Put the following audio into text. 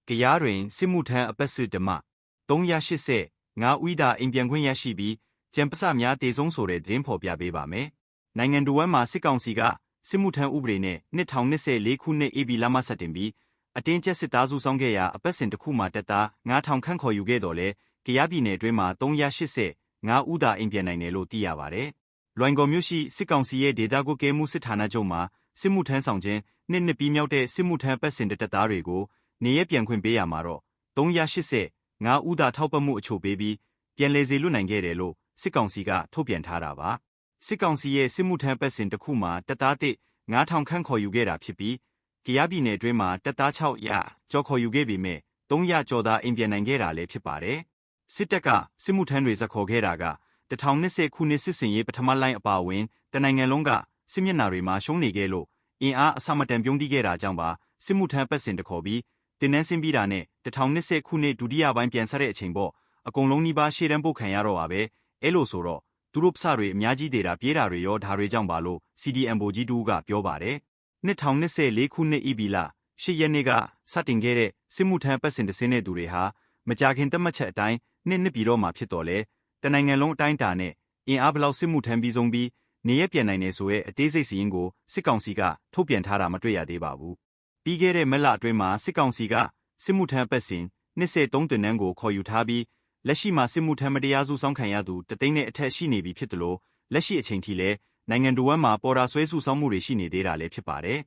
ကရားတွင်စစ်မှုထမ်းအပတ်စစ်ဓမ္မ380 5ဦးသာအိမ်ပြန်ခွင့်ရရှိပြီးကြံပစများတေဆုံးဆိုတဲ့သတင်းဖော်ပြပေးပါမယ်။နိုင်ငံတော်ဝန်မှစစ်ကောင်စီကစစ်မှုထမ်းဥပဒေနဲ့2024ခုနှစ် AB လမှစတင်ပြီးအတင်းကျပ်စစ်သားစုဆောင်ခဲ့ရာအပတ်စဉ်တစ်ခုမှတပ်သား9000ခန့်ခေါ်ယူခဲ့တော်လဲကရားပြည်နယ်အတွင်းမှာ385ဦးသာအိမ်ပြန်နိုင်တယ်လို့သိရပါတယ်။လွိုင်ကော်မြို့ရှိစစ်ကောင်စီရဲ့ဒေသကွက်ကဲမှုစစ်ဌာနချုပ်မှာစစ်မှုထမ်းဆောင်ခြင်းနှစ်ပြီးမြောက်တဲ့စစ်မှုထမ်းအပတ်စဉ်တပ်သားတွေကိုနေရပြန်ခွင့်ပေးရမှာတော့385ဦးသာထောက်ပံ့မှုအချို့ပေးပြီးပြန်လည်စေလွတ်နိုင်ခဲ့တယ်လို့စစ်ကောင်စီကထုတ်ပြန်ထားတာပါစစ်ကောင်စီရဲ့စစ်မှုထမ်းပတ်စဉ်တစ်ခုမှာတပ်သားတစ်9000ခန့်ခေါ်ယူခဲ့တာဖြစ်ပြီးကရားပြည်နယ်အတွင်းမှာတပ်သား600ကျော်ခေါ်ယူခဲ့ပေမဲ့300ကျော်သာအိမ်ပြန်နိုင်ခဲ့တာလည်းဖြစ်ပါတယ်စစ်တပ်ကစစ်မှုထမ်းတွေဇက်ခေါ်ခဲ့တာက1020ခုနှစ်စစ်စင်ရေးပထမလိုင်းအပါအဝင်တနိုင်ငံလုံးကစစ်မျက်နှာတွေမှာရှုံးနေခဲ့လို့အင်အားအဆမတန်ပြုံးတီးခဲ့တာကြောင့်ပါစစ်မှုထမ်းပတ်စဉ်တခေါ်ပြီးတင်နန်းဆင်းပြီးတာနဲ့1020ခုနှစ်ဒုတိယပိုင်းပြန်ဆက်တဲ့အချိန်ပေါ့အကုန်လုံးနီးပါးရှေ့တန်းပုတ်ခံရတော့ပါပဲအဲ့လိုဆိုတော့သူတို့ပစတွေအများကြီးဒေတာပြေးတာတွေရောဒါတွေကြောင့်ပါလို့ CDM ဗိုလ်ကြီးတူကပြောပါတယ်2024ခုနှစ် EB လ10ရက်နေ့ကစတင်ခဲ့တဲ့စစ်မှုထမ်းပတ်စဉ်တစင်းတဲ့သူတွေဟာမကြာခင်သတ်မှတ်ချက်အတိုင်းနှစ်ပြည်တော့မှာဖြစ်တော်လဲတနိုင်ငံလုံးအတိုင်းအတာနဲ့အင်အားဘလောက်စစ်မှုထမ်းပြီးဆုံးပြီးနေရပြန်နိုင်နေဆိုရဲအသေးစိတ်စီရင်ကိုစစ်ကောင်စီကထုတ်ပြန်ထားတာမတွေ့ရသေးပါဘူးပြီးခဲ့တဲ့မက်လအတွင်းမှာစစ်ကောင်စီကစစ်မှုထမ်းပတ်စဉ်23တင်နန်းကိုခေါ်ယူထားပြီးလက်ရှိမှာစစ်မှုထမ်းမတရားစုဆောင်းခံရသူတသိန်းနဲ့အထက်ရှိနေပြီဖြစ်တယ်လို့လက်ရှိအချိန်ထိလဲနိုင်ငံတော်ဝန်မှာပေါ်တာဆွဲစုဆောင်းမှုတွေရှိနေသေးတာလည်းဖြစ်ပါတယ်